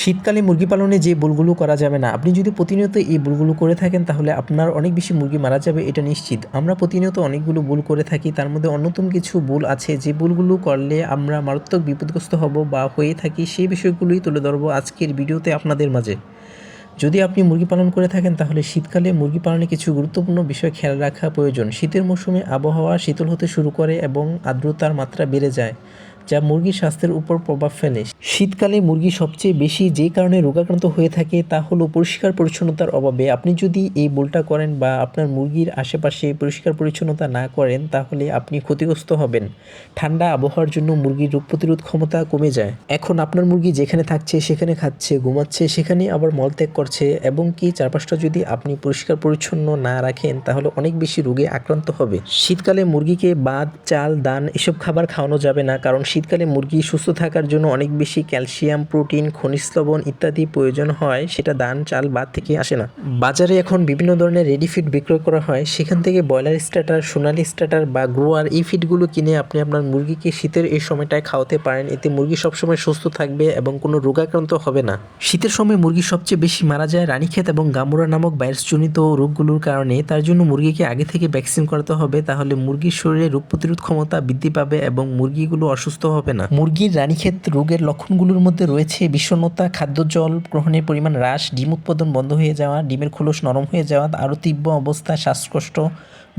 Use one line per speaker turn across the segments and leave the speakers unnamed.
শীতকালে মুরগি পালনে যে ভুলগুলো করা যাবে না, আপনি যদি প্রতিনিয়ত এই ভুলগুলো করে থাকেন তাহলে আপনার অনেক বেশি মুরগি মারা যাবে, এটা নিশ্চিত। আমরা প্রতিনিয়ত অনেকগুলো ভুল করে থাকি, তার মধ্যে অন্যতম কিছু ভুল আছে যে ভুলগুলো করলে আমরা মারাত্মক বিপদগ্রস্ত হব বা হয়ে থাকি, সেই বিষয়গুলোই তুলে ধরবো আজকের ভিডিওতে আপনাদের মাঝে। যদি আপনি মুরগি পালন করে থাকেন তাহলে শীতকালে মুরগি পালনে কিছু গুরুত্বপূর্ণ বিষয় খেয়াল রাখা প্রয়োজন। শীতের মৌসুমে আবহাওয়া শীতল হতে শুরু করে এবং আর্দ্রতার মাত্রা বেড়ে যায়, যা মুরগির স্বাস্থ্যের উপর প্রভাব ফেলে। শীতকালে মুরগি সবচেয়ে বেশি যে কারণে রোগাক্রান্ত হয়ে থাকে তা হলো পরিষ্কার পরিচ্ছন্নতার অভাবে। আপনি যদি এই ভুলটা করেন বা আপনার মুরগির আশেপাশে পরিষ্কার পরিচ্ছন্নতা না করেন তাহলে আপনি ক্ষতিগ্রস্ত হবেন। ঠান্ডা আবহাওয়ার জন্য মুরগির রোগ প্রতিরোধ ক্ষমতা কমে যায়। এখন আপনার মুরগি যেখানে থাকছে সেখানে খাচ্ছে, ঘুমাচ্ছে, সেখানে আবার মলত্যাগ করছে এবং কি চারপাশটা যদি আপনি পরিষ্কার পরিচ্ছন্ন না রাখেন তাহলে অনেক বেশি রোগে আক্রান্ত হবে। শীতকালে মুরগিকে ভাত, চাল, ধান এসব খাবার খাওয়ানো যাবে না, কারণ শীতকালে মুরগি সুস্থ থাকার জন্য অনেক বেশি ক্যালসিয়াম, প্রোটিন, খনিজ লবণ ইত্যাদি প্রয়োজন হয়, সেটা ধান, চাল, ভাত থেকে আসে না। বাজারে এখন বিভিন্ন ধরনের রেডি ফিড বিক্রয় করা হয়, সেখান থেকে ব্রয়লার স্টার্টার, সোনালি স্টার্টার বা গ্রোয়ার এই ফিডগুলো কিনে আপনি আপনার মুরগিকে শীতের এই সময়টায় খাওয়াতে পারেন। এতে মুরগি সবসময় সুস্থ থাকবে এবং কোনো রোগাক্রান্ত হবে না। শীতের সময় মুরগি সবচেয়ে বেশি মারা যায় রানীক্ষেত এবং গামুরা নামক ভাইরাসজনিত রোগগুলোর কারণে। তার জন্য মুরগিকে আগে থেকে ভ্যাকসিন করাতে হবে, তাহলে মুরগির শরীরে রোগ প্রতিরোধ ক্ষমতা বৃদ্ধি পাবে এবং মুরগিগুলো অসুস্থ হবে না। মুরগির রানীক্ষেত রোগের লক্ষণগুলোর মধ্যে রয়েছে বিষণ্ণতা, খাদ্য জল গ্রহণের পরিমাণ হ্রাস, ডিম উৎপাদন বন্ধ হয়ে যাওয়া, ডিমের খোলস নরম হয়ে যাওয়া, আরও তীব্র অবস্থা, শ্বাসকষ্ট,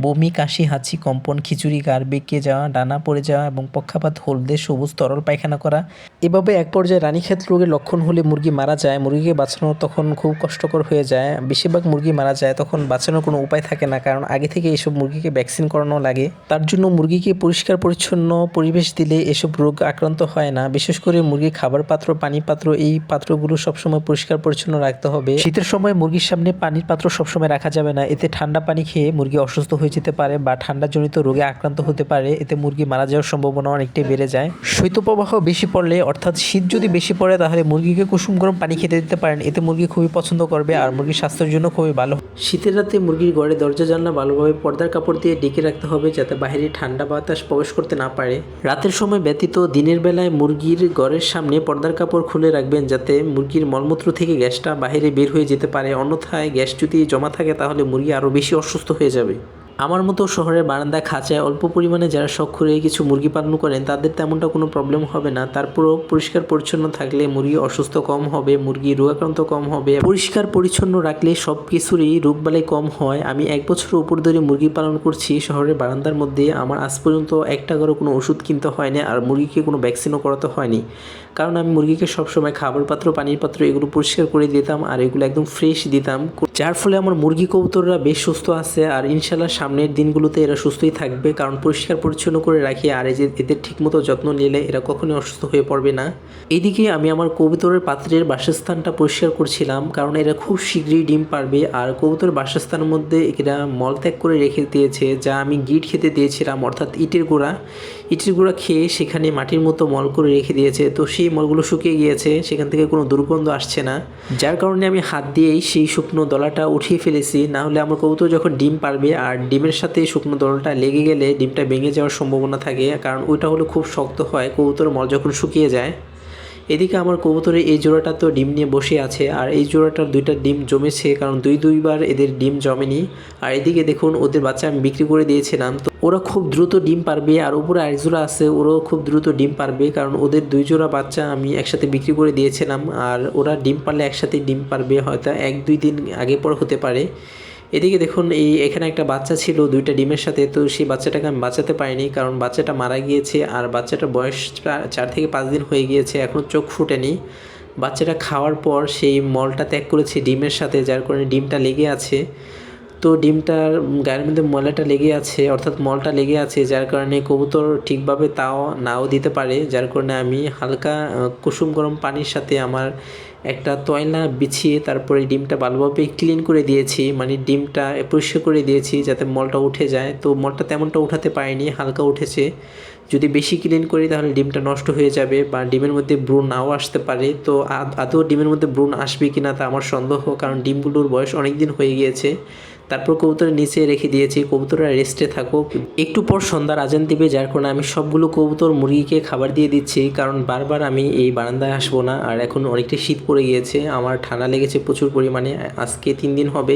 বমি, কাশি, হাঁচি, কম্পন, খিচুড়ি, গাড় বেঁকে যাওয়া, ডানা পড়ে যাওয়া এবং পক্ষাপাত, হলদে সবুজ তরল পায়খানা করা। এভাবে এক পর্যায়ে রানীক্ষেত রোগের লক্ষণ হলে মুরগি মারা যায়। মুরগিকে বাঁচানো তখন খুব কষ্টকর হয়ে যায়। বেশিরভাগ মুরগি মারা যায়, তখন বাঁচানোর কোনো উপায় থাকে না, কারণ আগে থেকে এসব মুরগিকে ভ্যাকসিন করানো লাগে। তার জন্য মুরগিকে পরিষ্কার পরিচ্ছন্ন পরিবেশ দিলে এসব রোগ আক্রান্ত হয় না। বিশেষ করে মুরগির খাবার পাত্র, পানি পাত্র, এই পাত্রগুলো সবসময় পরিষ্কার পরিচ্ছন্ন রাখতে হবে। শীতের সময় মুরগির সামনে পানির পাত্র সবসময় রাখা যাবে না, এতে ঠান্ডা পানি খেয়ে মুরগি অসুস্থ হয়ে যেতে পারে বা ঠান্ডাজনিত রোগে আক্রান্ত হতে পারে, এতে মুরগি মারা যাওয়ার সম্ভাবনা অনেকটাই বেড়ে যায়। শৈত্যপ্রবাহ বেশি পড়লে, অর্থাৎ শীত যদি বেশি পড়ে, তাহলে মুরগিকে কুসুম গরম পানি খেতে দিতে পারেন, এতে মুরগি খুবই পছন্দ করবে আর মুরগির স্বাস্থ্যের জন্য খুবই ভালো। শীতের রাতে মুরগির ঘরে দরজা জানলা ভালোভাবে পর্দার কাপড় দিয়ে ঢেকে রাখতে হবে, যাতে বাইরে ঠান্ডা বাতাস প্রবেশ করতে না পারে। রাতের সময় ব্যতীত দিনের বেলায় মুরগির ঘরের সামনে পর্দার কাপড় খুলে রাখবেন, যাতে মুরগির মলমূত্র থেকে গ্যাসটা বাইরে বের হয়ে যেতে পারে। অন্যথায় গ্যাস যদি জমা থাকে তাহলে মুরগি আরও বেশি অসুস্থ হয়ে যাবে। আমার মতো শহরের বারান্দা খাঁচায় অল্প পরিমাণে যারা শখ করে কিছু মুরগি পালন করেন তাদের তেমনটা কোনো প্রবলেম হবে না। তারপরেও পরিষ্কার পরিচ্ছন্ন থাকলে মুরগি অসুস্থ কম হবে, মুরগি রোগাক্রান্ত কম হবে। পরিষ্কার পরিচ্ছন্ন রাখলে সব কিছুরই রোগবালাই কম হয়। আমি 1 বছরের উপর ধরে মুরগি পালন করছি শহরের বারান্দার মধ্যে। আমার আজ পর্যন্ত একটা করে কোনো ওষুধ কিনতে হয়নি আর মুরগিকে কোনো ভ্যাকসিনও করাতে হয়নি, কারণ আমি মুরগিকে সবসময় খাবার পাত্র, পানির পাত্র এগুলো পরিষ্কার করে দিতাম আর এগুলো একদম ফ্রেশ দিতাম, যার ফলে আমার মুরগি কবুতররা বেশ সুস্থ আছে আর ইনশাল্লাহ সামনের দিনগুলোতে এরা সুস্থই থাকবে, কারণ পরিষ্কার পরিচ্ছন্ন করে রাখি আর এই যে এদের ঠিকমতো যত্ন নিলে এরা কখনোই অসুস্থ হয়ে পড়বে না। এইদিকে আমি আমার কবুতরের পাত্রের বাসস্থানটা পরিষ্কার করছিলাম, কারণ এরা খুব শীঘ্রই ডিম পারবে আর কবুতরের বাসস্থানের মধ্যে এরা মলত্যাগ করে রেখে দিয়েছে, যা আমি গিট খেতে দিয়েছিলাম, অর্থাৎ ইটের গুঁড়া খেয়ে সেখানে মাটির মতো মল করে রেখে দিয়েছে। তো সেই মলগুলো শুকিয়ে গিয়েছে, সেখান থেকে কোনো দুর্গন্ধ আসছে না, যার কারণে আমি হাত দিয়েই সেই শুকনো দলাটা উঠিয়ে ফেলেছি। না হলে আমার কবুতর যখন ডিম পারবে আর ডিমের সাথে শুকনো দলাটা লেগে গেলে ডিমটা ভেঙে যাওয়ার সম্ভাবনা থাকে, কারণ ওইটা হলো খুব শক্ত হয় কবুতরের মল যখন শুকিয়ে যায়। এদিকে আমার কবুতরের এই জোড়াটা তো ডিম নিয়ে বসে আছে আর এই জোড়াটার 2টা ডিম জমেছে, কারণ দুইবার এদের ডিম জমেনি। আর এদিকে দেখুন ওদের বাচ্চা আমি বিক্রি করে দিয়েছিলাম, তো ওরা খুব দ্রুত ডিম পারবে। আর উপরে আরেক জোড়া আছে, ওরাও খুব দ্রুত ডিম পারবে, কারণ ওদের 2 জোড়া বাচ্চা আমি একসাথে বিক্রি করে দিয়েছিলাম আর ওরা ডিম পারলে একসাথে ডিম পারবে, হয়তো 1-2 দিন আগে পর হতে পারে। এদিকে দেখুন এখানে একটা বাচ্চা ছিল 2টা ডিমের সাথে, তো সেই বাচ্চাটাকে আমি বাঁচাতে পারিনি, কারণ বাচ্চাটা মারা গিয়েছে আর বাচ্চাটার বয়স 4 থেকে 5 দিন হয়ে গিয়েছে, এখনও চোখ ফুটেনি। বাচ্চাটা খাওয়ার পর সেই মলটা ত্যাগ করেছে ডিমের সাথে, যার কারণে ডিমটা লেগে আছে। তো ডিমটার গায়ের মধ্যে ময়লাটা লেগে আছে, অর্থাৎ মলটা লেগে আছে, যার কারণে কবুতর ঠিকভাবে তাও নাও দিতে পারে। যার কারণে আমি হালকা কুসুম গরম পানির সাথে আমার একটা তয়লা বিছিয়ে তারপরে ডিমটা ভালোভাবে ক্লিন করে দিয়েছি, মানে ডিমটা পরিষ্কার করে দিয়েছি যাতে মলটা উঠে যায়। তো মলটা তেমনটা উঠাতে পারিনি, হালকা উঠেছে, যদি বেশি ক্লিন করি তাহলে ডিমটা নষ্ট হয়ে যাবে বা ডিমের মধ্যে ব্রণ নাও আসতে পারে। তো আদৌ ডিমের মধ্যে ব্রণ আসবে কিনা তা আমার সন্দেহ, কারণ ডিমগুলোর বয়স অনেক দিন হয়ে গিয়েছে। তারপর কবুতরের নিচে রেখে দিয়েছি, কবুতররা রেস্টে থাকুক। একটু পর সন্ধ্যার আজান দিবে, যার কারণে আমি সবগুলো কবুতর মুরগিকে খাবার দিয়ে দিচ্ছি, কারণ বারবার আমি এই বারান্দায় আসবো না। আর এখন অনেকটা শীত পড়ে গিয়েছে, আমার ঠান্ডা লেগেছে প্রচুর পরিমাণে, আজকে 3 দিন হবে।